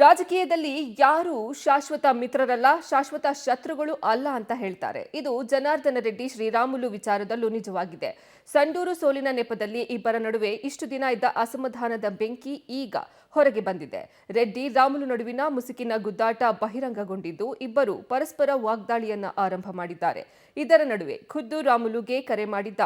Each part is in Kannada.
ರಾಜಕೀಯದಲ್ಲಿ ಯಾರು ಶಾಶ್ವತ ಮಿತ್ರರಲ್ಲ, ಶಾಶ್ವತ ಶತ್ರುಗಳು ಅಲ್ಲ ಅಂತ ಹೇಳ್ತಾರೆ. ಇದು ಜನಾರ್ದನ ರೆಡ್ಡಿ ಶ್ರೀರಾಮುಲು ವಿಚಾರದಲ್ಲೂ ನಿಜವಾಗಿದೆ. ಸಂಡೂರು ಸೋಲಿನ ನೆಪದಲ್ಲಿ ಇಬ್ಬರ ನಡುವೆ ಇಷ್ಟು ದಿನ ಇದ್ದ ಅಸಮಾಧಾನದ ಬೆಂಕಿ ಈಗ ಹೊರಗೆ ಬಂದಿದೆ. ರೆಡ್ಡಿ ರಾಮುಲು ನಡುವಿನ ಮುಸುಕಿನ ಗುದ್ದಾಟ ಬಹಿರಂಗಗೊಂಡಿದ್ದು, ಇಬ್ಬರು ಪರಸ್ಪರ ವಾಗ್ದಾಳಿಯನ್ನ ಆರಂಭ ಮಾಡಿದ್ದಾರೆ. ಇದರ ನಡುವೆ ಖುದ್ದು ರಾಮುಲುಗೆ ಕರೆ ಮಾಡಿದ್ದ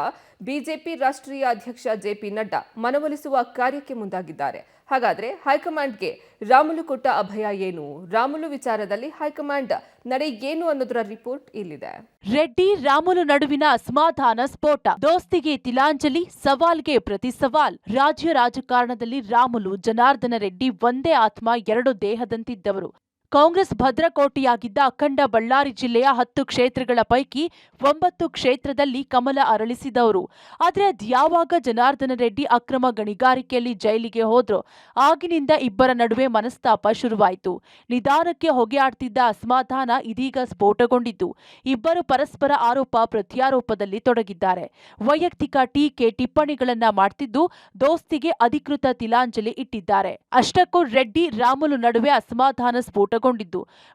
ಬಿಜೆಪಿ ರಾಷ್ಟ್ರೀಯ ಅಧ್ಯಕ್ಷ ಜೆಪಿ ನಡ್ಡಾ ಮನವೊಲಿಸುವ ಕಾರ್ಯಕ್ಕೆ ಮುಂದಾಗಿದ್ದಾರೆ. ಹಾಗಾದ್ರೆ ಹೈಕಮಾಂಡ್ಗೆ ರಾಮುಲು ಕೊಟ್ಟ ಅಭಯ ಏನು? ರಾಮುಲು ವಿಚಾರದಲ್ಲಿ ಹೈಕಮಾಂಡ್ ನಡೆ ಏನು ಅನ್ನೋದರ ರಿಪೋರ್ಟ್ ಇಲ್ಲಿದೆ. ರೆಡ್ಡಿ ರಾಮುಲು ನಡುವಿನ ಅಸಮಾಧಾನ ಸ್ಫೋಟ, ದೋಸ್ತಿಗೆ ತಿಲಾಂಜಲಿ, ಸವಾಲ್ಗೆ ಪ್ರತಿ ಸವಾಲ್. ರಾಜ್ಯ ರಾಜಕಾರಣದಲ್ಲಿ ರಾಮುಲು, ಜನಾರ್ದನ ರೆಡ್ಡಿ ಒಂದೇ ಆತ್ಮ ಎರಡು ದೇಹದಂತಿದ್ದವರು. ಕಾಂಗ್ರೆಸ್ ಭದ್ರಕೋಟೆಯಾಗಿದ್ದ ಅಖಂಡ ಬಳ್ಳಾರಿ ಜಿಲ್ಲೆಯ 10 ಕ್ಷೇತ್ರಗಳ ಪೈಕಿ 9 ಕ್ಷೇತ್ರದಲ್ಲಿ ಕಮಲ ಅರಳಿಸಿದವರು. ಆದರೆ ಅದ್ಯಾವಾಗ ಜನಾರ್ದನ ರೆಡ್ಡಿ ಅಕ್ರಮ ಗಣಿಗಾರಿಕೆಯಲ್ಲಿ ಜೈಲಿಗೆ ಹೋದ್ರೋ ಆಗಿನಿಂದ ಇಬ್ಬರ ನಡುವೆ ಮನಸ್ತಾಪ ಶುರುವಾಯಿತು. ನಿಧಾನಕ್ಕೆ ಹೊಗೆಯಾಡ್ತಿದ್ದ ಅಸಮಾಧಾನ ಇದೀಗ ಸ್ಫೋಟಗೊಂಡಿದ್ದು, ಇಬ್ಬರು ಪರಸ್ಪರ ಆರೋಪ ಪ್ರತ್ಯಾರೋಪದಲ್ಲಿ ತೊಡಗಿದ್ದಾರೆ. ವೈಯಕ್ತಿಕ ಟೀಕೆ ಟಿಪ್ಪಣಿಗಳನ್ನ ಮಾಡ್ತಿದ್ದು, ದೋಸ್ತಿಗೆ ಅಧಿಕೃತ ತಿಲಾಂಜಲಿ ಇಟ್ಟಿದ್ದಾರೆ. ಅಷ್ಟಕ್ಕೂ ರೆಡ್ಡಿ ರಾಮುಲು ನಡುವೆ ಅಸಮಾಧಾನ ಸ್ಫೋಟ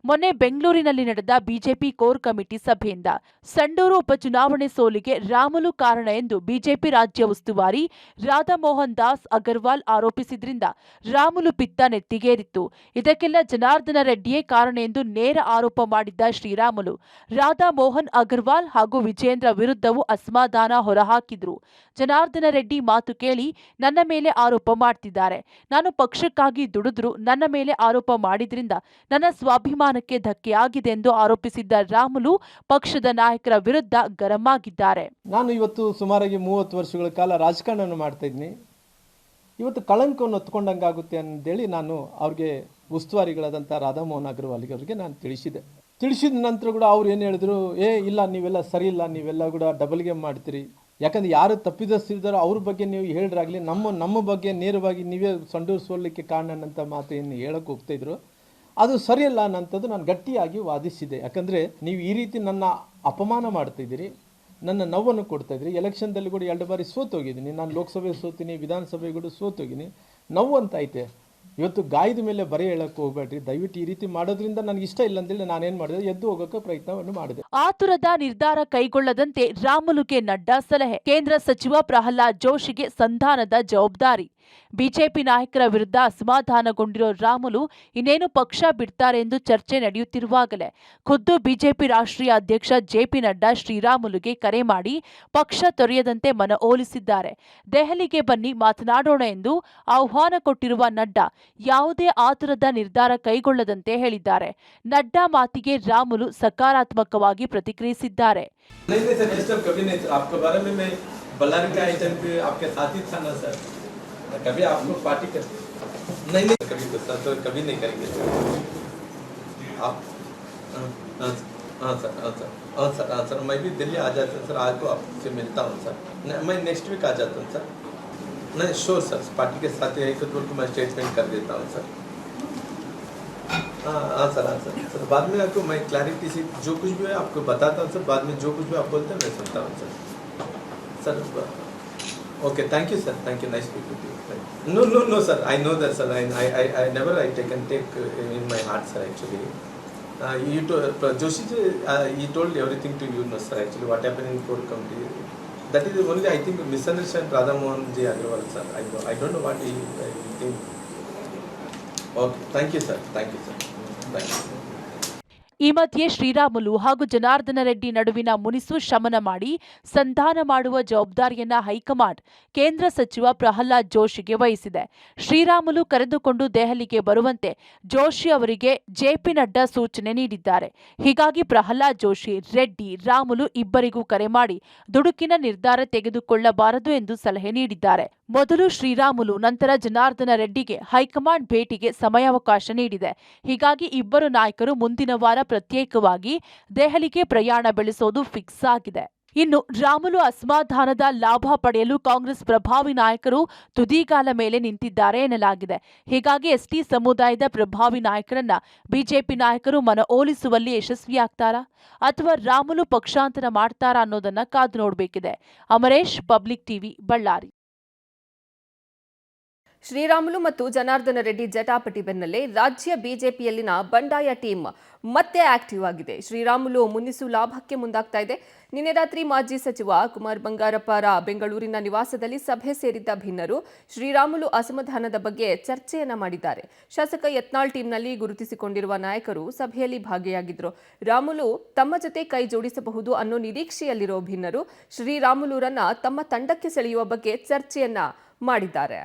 ಮೊನ್ನೆ ಬೆಂಗಳೂರಿನಲ್ಲಿ ನಡೆದ ಬಿಜೆಪಿ ಕೋರ್ ಕಮಿಟಿ ಸಭೆಯಿಂದ ಸಂಡೂರು ಉಪಚುನಾವಣೆ ಸೋಲಿಗೆ ರಾಮುಲು ಕಾರಣ ಎಂದು ಬಿಜೆಪಿ ರಾಜ್ಯ ಉಸ್ತುವಾರಿ ರಾಧಾಮೋಹನ್ ದಾಸ್ ಅಗರ್ವಾಲ್ ಆರೋಪಿಸಿದ್ರಿಂದ ರಾಮುಲು ಪಿತ್ತ ನೆತ್ತಿಗೇರಿತ್ತು. ಇದಕ್ಕೆಲ್ಲ ಜನಾರ್ದನ ರೆಡ್ಡಿಯೇ ಕಾರಣ ಎಂದು ನೇರ ಆರೋಪ ಮಾಡಿದ್ದ ಶ್ರೀರಾಮುಲು, ರಾಧಾಮೋಹನ್ ಅಗರ್ವಾಲ್ ಹಾಗೂ ವಿಜೇಂದ್ರ ವಿರುದ್ಧವೂ ಅಸಮಾಧಾನ ಹೊರಹಾಕಿದ್ರು. ಜನಾರ್ದನ ರೆಡ್ಡಿ ಮಾತು ಕೇಳಿ ನನ್ನ ಮೇಲೆ ಆರೋಪ ಮಾಡ್ತಿದ್ದಾರೆ. ನಾನು ಪಕ್ಷಕ್ಕಾಗಿ ದುಡಿದ್ರು ನನ್ನ ಮೇಲೆ ಆರೋಪ ಮಾಡಿದ್ರಿಂದ ನನ್ನ ಸ್ವಾಭಿಮಾನಕ್ಕೆ ಧಕ್ಕೆಯಾಗಿದೆ ಎಂದು ಆರೋಪಿಸಿದ್ದ ರಾಮುಲು ಪಕ್ಷದ ನಾಯಕರ ವಿರುದ್ಧ ಗರಂ ಆಗಿದ್ದಾರೆ. ನಾನು ಇವತ್ತು ಸುಮಾರಾಗಿ 30 ವರ್ಷಗಳ ಕಾಲ ರಾಜಕಾರಣ ಮಾಡ್ತಾ ಇದ್ದೀನಿ. ಇವತ್ತು ಕಳಂಕವನ್ನು ಹೊತ್ಕೊಂಡಂಗಾಗುತ್ತೆ ಅಂತೇಳಿ ನಾನು ಅವ್ರಿಗೆ ಉಸ್ತುವಾರಿಗಳಾದಂಥ ರಾಧಾಮೋಹನ್ ಅಗರ್ವಾಲ್ ಅವರಿಗೆ ನಾನು ತಿಳಿಸಿದ ನಂತರ ಕೂಡ ಅವ್ರು ಏನು ಹೇಳಿದ್ರು, ಇಲ್ಲ ನೀವೆಲ್ಲ ಸರಿ ಇಲ್ಲ, ನೀವೆಲ್ಲ ಕೂಡ ಡಬಲ್ ಗೇಮ್ ಮಾಡ್ತೀರಿ. ಯಾಕಂದ್ರೆ ಯಾರು ತಪ್ಪಿದಸ್ತಿದ್ದಾರೋ ಅವ್ರ ಬಗ್ಗೆ ನೀವು ಹೇಳಿದ್ರಾಗಲಿ, ನಮ್ಮ ಬಗ್ಗೆ ನೇರವಾಗಿ ನೀವೇ ಸಂಡೂರು ಸೋಲಿಕ್ಕೆ ಕಾರಣ ಅನ್ನೋಂಥ ಮಾತನ್ನು ಹೇಳಕ್ಕೆ ಹೋಗ್ತಾಯಿದ್ರು. ಅದು ಸರಿಯಲ್ಲ ಅನ್ನೋಂಥದ್ದು ನಾನು ಗಟ್ಟಿಯಾಗಿ ವಾದಿಸಿದೆ. ಯಾಕಂದರೆ ನೀವು ಈ ರೀತಿ ನನ್ನ ಅಪಮಾನ ಮಾಡ್ತಾಯಿದ್ದೀರಿ, ನನ್ನ ನೋವನ್ನು ಕೊಡ್ತಾಯಿದ್ರಿ. ಎಲೆಕ್ಷನ್ದಲ್ಲಿ ಕೂಡ 2 ಬಾರಿ ಸೋತೋಗಿದ್ದೀನಿ. ನಾನು ಲೋಕಸಭೆ ಸೋತೀನಿ, ವಿಧಾನಸಭೆ ಕೂಡ ಸೋತೋಗಿದ್ದೀನಿ. ನೋವು ಅಂತ ಐತೆ. ಇವತ್ತು ಗಾಯದ ಮೇಲೆ ಬರೆ ಹೇಳಕ್ಕೆ ಹೋಗ್ಬೇಡ್ರಿ, ದಯವಿಟ್ಟು ಈ ರೀತಿ ಮಾಡೋದ್ರಿಂದ ನನಗೆ ಇಷ್ಟ ಇಲ್ಲ ಅಂತೇಳಿ ನಾನೇನು ಮಾಡಿದೆ, ಎದ್ದು ಹೋಗೋಕೆ ಪ್ರಯತ್ನವನ್ನು ಮಾಡಿದೆ. ಆತುರದ ನಿರ್ಧಾರ ಕೈಗೊಳ್ಳದಂತೆ ರಾಮುಲುಗೆ ನಡ್ಡಾ ಸಲಹೆ. ಕೇಂದ್ರ ಸಚಿವ ಪ್ರಹ್ಲಾದ್ ಜೋಶಿಗೆ ಸಂಧಾನದ ಜವಾಬ್ದಾರಿ. ಬಿಜೆಪಿ ನಾಯಕರ ವಿರುದ್ಧ ಅಸಮಾಧಾನಗೊಂಡಿರೋ ರಾಮುಲು ಇನ್ನೇನು ಪಕ್ಷ ಬಿಡ್ತಾರೆ ಎಂದು ಚರ್ಚೆ ನಡೆಯುತ್ತಿರುವಾಗಲೇ ಖುದ್ದು ಬಿಜೆಪಿ ರಾಷ್ಟ್ರೀಯ ಅಧ್ಯಕ್ಷ ಜೆಪಿ ನಡ್ಡಾ ಶ್ರೀರಾಮುಲುಗೆ ಕರೆ ಮಾಡಿ ಪಕ್ಷ ತೊರೆಯದಂತೆ ಮನವೊಲಿಸಿದ್ದಾರೆ. ದೆಹಲಿಗೆ ಬನ್ನಿ ಮಾತನಾಡೋಣ ಎಂದು ಆಹ್ವಾನ ಕೊಟ್ಟಿರುವ ನಡ್ಡಾ ಯಾವುದೇ ಆತುರದ ನಿರ್ಧಾರ ಕೈಗೊಳ್ಳದಂತೆ ಹೇಳಿದ್ದಾರೆ. ನಡ್ಡಾ ಮಾತಿಗೆ ರಾಮುಲು ಸಕಾರಾತ್ಮಕವಾಗಿ ಪ್ರತಿಕ್ರಿಯಿಸಿದ್ದಾರೆ. कभी आपको पार्टी कर नहीं कभी तो कभी नहीं करेंगे आप। हाँ सर मैं भी दिल्ली आ जाता हूँ सर, आज को आपसे मिलता हूँ सर। मैं नेक्स्ट वीक आ जाता हूँ सर। नहीं श्योर सर, पार्टी के साथ यही तो बोल के मैं स्टेटमेंट कर देता हूँ सर। हाँ सर बाद में आपको मैं क्लैरिटी से जो कुछ भी है आपको बताता हूँ सर। बाद में जो कुछ भी आप बोलते हैं मैं सुनता हूँ sir. Okay, thank you sir, thank you, nice speaking to you. No sir, I know that sir. I never take in my heart sir actually. Joshi ji, he told everything to you no sir actually what happened in core committee. That is only I think misunderstand Radha Mohan Ji Agarwal sir. I don't know what he think. Okay, thank you sir, thank you. ಈ ಮಧ್ಯೆ ಶ್ರೀರಾಮುಲು ಹಾಗೂ ಜನಾರ್ದನ ರೆಡ್ಡಿ ನಡುವಿನ ಮುನಿಸು ಶಮನ ಮಾಡಿ ಸಂಧಾನ ಮಾಡುವ ಜವಾಬ್ದಾರಿಯನ್ನ ಹೈಕಮಾಂಡ್ ಕೇಂದ್ರ ಸಚಿವ ಪ್ರಹ್ಲಾದ್ ಜೋಶಿಗೆ ವಹಿಸಿದೆ. ಶ್ರೀರಾಮುಲು ಕರೆದುಕೊಂಡು ದೆಹಲಿಗೆ ಬರುವಂತೆ ಜೋಶಿ ಅವರಿಗೆ ಜೆಪಿ ನಡ್ಡಾ ಸೂಚನೆ ನೀಡಿದ್ದಾರೆ. ಹೀಗಾಗಿ ಪ್ರಹ್ಲಾದ್ ಜೋಶಿ, ರೆಡ್ಡಿ, ರಾಮುಲು ಇಬ್ಬರಿಗೂ ಕರೆ ಮಾಡಿ ದುಡುಕಿನ ನಿರ್ಧಾರ ತೆಗೆದುಕೊಳ್ಳಬಾರದು ಎಂದು ಸಲಹೆ ನೀಡಿದ್ದಾರೆ. ಮೊದಲು ಶ್ರೀರಾಮುಲು, ನಂತರ ಜನಾರ್ದನ ರೆಡ್ಡಿಗೆ ಹೈಕಮಾಂಡ್ ಭೇಟಿಗೆ ಸಮಯಾವಕಾಶ ನೀಡಿದೆ. ಹೀಗಾಗಿ ಇಬ್ಬರು ನಾಯಕರು ಮುಂದಿನ ವಾರ ಪ್ರತ್ಯೇಕವಾಗಿ ದೆಹಲಿಗೆ ಪ್ರಯಾಣ ಬೆಳೆಸೋದು ಫಿಕ್ಸ್ ಆಗಿದೆ. ಇನ್ನು ರಾಮುಲು ಅಸಮಾಧಾನದ ಲಾಭ ಪಡೆಯಲು ಕಾಂಗ್ರೆಸ್ ಪ್ರಭಾವಿ ನಾಯಕರು ತುದಿಗಾಲ ಮೇಲೆ ನಿಂತಿದ್ದಾರೆ ಎನ್ನಲಾಗಿದೆ. ಹೀಗಾಗಿ ಎಸ್ಟಿ ಸಮುದಾಯದ ಪ್ರಭಾವಿ ನಾಯಕರನ್ನ ಬಿಜೆಪಿ ನಾಯಕರು ಮನವೊಲಿಸುವಲ್ಲಿ ಯಶಸ್ವಿಯಾಗ್ತಾರಾ ಅಥವಾ ರಾಮುಲು ಪಕ್ಷಾಂತರ ಮಾಡ್ತಾರಾ ಅನ್ನೋದನ್ನ ಕಾದು ನೋಡಬೇಕಿದೆ. Amaresh, public TV, Ballari. ಶ್ರೀರಾಮುಲು ಮತ್ತು ಜನಾರ್ದನ ರೆಡ್ಡಿ ಜಟಾಪಟಿ ಬೆನ್ನಲ್ಲೇ ರಾಜ್ಯ ಬಿಜೆಪಿಯಲ್ಲಿನ ಬಂಡಾಯ ಟೀಮ್ ಮತ್ತೆ ಆಕ್ಟಿವ್ ಆಗಿದೆ. ಶ್ರೀರಾಮುಲು ಮುನ್ನಿಸು ಲಾಭಕ್ಕೆ ಮುಂದಾಗ್ತಾ ಇದೆ. ನಿನ್ನೆ ರಾತ್ರಿ ಮಾಜಿ ಸಚಿವ ಕುಮಾರ್ ಬಂಗಾರಪ್ಪರ ಬೆಂಗಳೂರಿನ ನಿವಾಸದಲ್ಲಿ ಸಭೆ ಸೇರಿದ್ದ ಭಿನ್ನರು ಶ್ರೀರಾಮುಲು ಅಸಮಾಧಾನದ ಬಗ್ಗೆ ಚರ್ಚೆಯನ್ನ ಮಾಡಿದ್ದಾರೆ. ಶಾಸಕ ಯತ್ನಾಳ್ ಟೀಮ್ನಲ್ಲಿ ಗುರುತಿಸಿಕೊಂಡಿರುವ ನಾಯಕರು ಸಭೆಯಲ್ಲಿ ಭಾಗಿಯಾಗಿದ್ರು. ರಾಮುಲು ತಮ್ಮ ಜೊತೆ ಕೈ ಜೋಡಿಸಬಹುದು ಅನ್ನೋ ನಿರೀಕ್ಷೆಯಲ್ಲಿರೋ ಭಿನ್ನರು ಶ್ರೀರಾಮುಲುರನ್ನ ತಮ್ಮ ತಂಡಕ್ಕೆ ಸೆಳೆಯುವ ಬಗ್ಗೆ ಚರ್ಚೆಯನ್ನ ಮಾಡಿದ್ದಾರೆ.